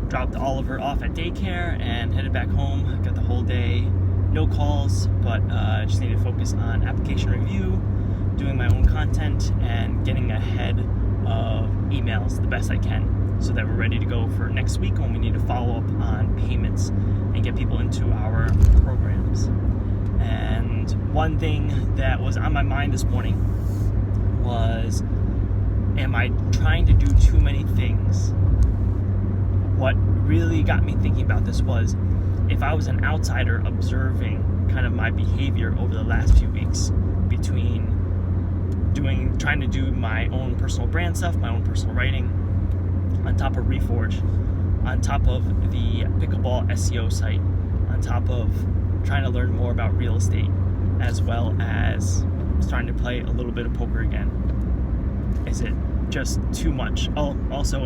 dropped Oliver off at daycare and headed back home. Got the whole day, no calls, but just need to focus on application review, doing my own content, and getting ahead of emails the best I can so that we're ready to go for next week when we need to follow up on payments and get people into our programs. And one thing that was on my mind this morning was, am I trying to do too many things? What really got me thinking about this was, if I was an outsider observing kind of my behavior over the last few weeks between trying to do my own personal brand stuff, my own personal writing, on top of Reforge, on top of the Pickleball SEO site, on top of trying to learn more about real estate, as well as starting to play a little bit of poker again. Is it just too much? Oh, also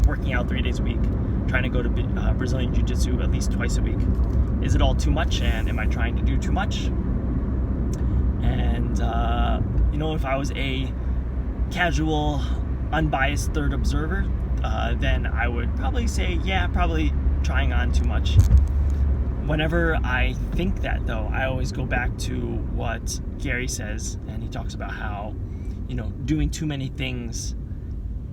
working out 3 days a week, trying to go to Brazilian Jiu-Jitsu at least twice a week. Is it all too much, and am I trying to do too much? And if I was a casual, unbiased third observer, then I would probably say, yeah, probably trying on too much. Whenever I think that, though, I always go back to what Gary says, and he talks about how, doing too many things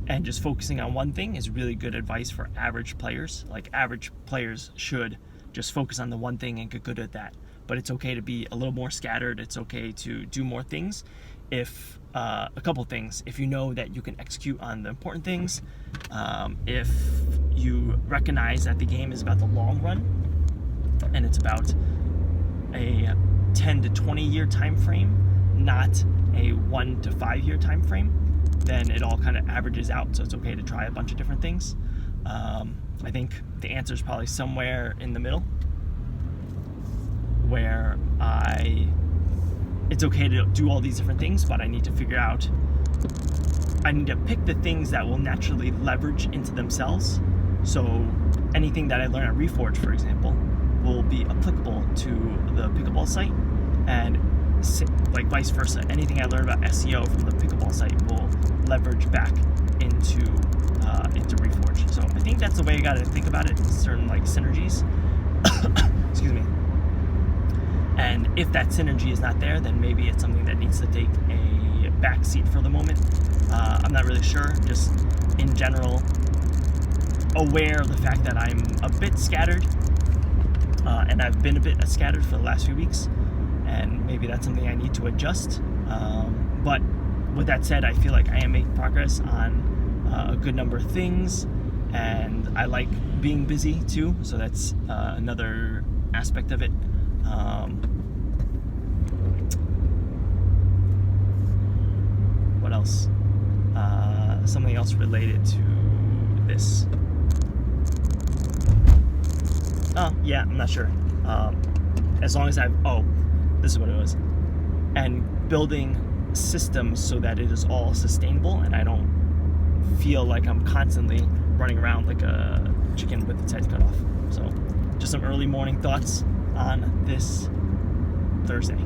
and just focusing on one thing is really good advice for average players. Like, average players should just focus on the one thing and get good at that. But it's okay to be a little more scattered. It's okay to do more things. If a couple things, if you know that you can execute on the important things, if you recognize that the game is about the long run and it's about a 10 to 20 year time frame, not a 1 to 5 year time frame, then it all kind of averages out. So it's okay to try a bunch of different things. I think the answer is probably somewhere in the middle, where it's okay to do all these different things, but I need to pick the things that will naturally leverage into themselves. So anything that I learn at Reforge, for example, will be applicable to the Pickleball site, and like vice versa. Anything I learn about SEO from the Pickleball site will leverage back into Reforge. So I think that's the way I got to think about it. Certain synergies. Excuse me. And if that synergy is not there, then maybe it's something that needs to take a back seat for the moment. I'm not really sure. Just in general, aware of the fact that I'm a bit scattered, and I've been a bit scattered for the last few weeks, and maybe that's something I need to adjust. But with that said, I feel like I am making progress on a good number of things, and I like being busy too, so that's another aspect of it. What else? Something else related to this. Oh, yeah, I'm not sure. As long as this is what it was. And building systems so that it is all sustainable and I don't feel like I'm constantly running around like a chicken with its head cut off. So, just some early morning thoughts on this Thursday.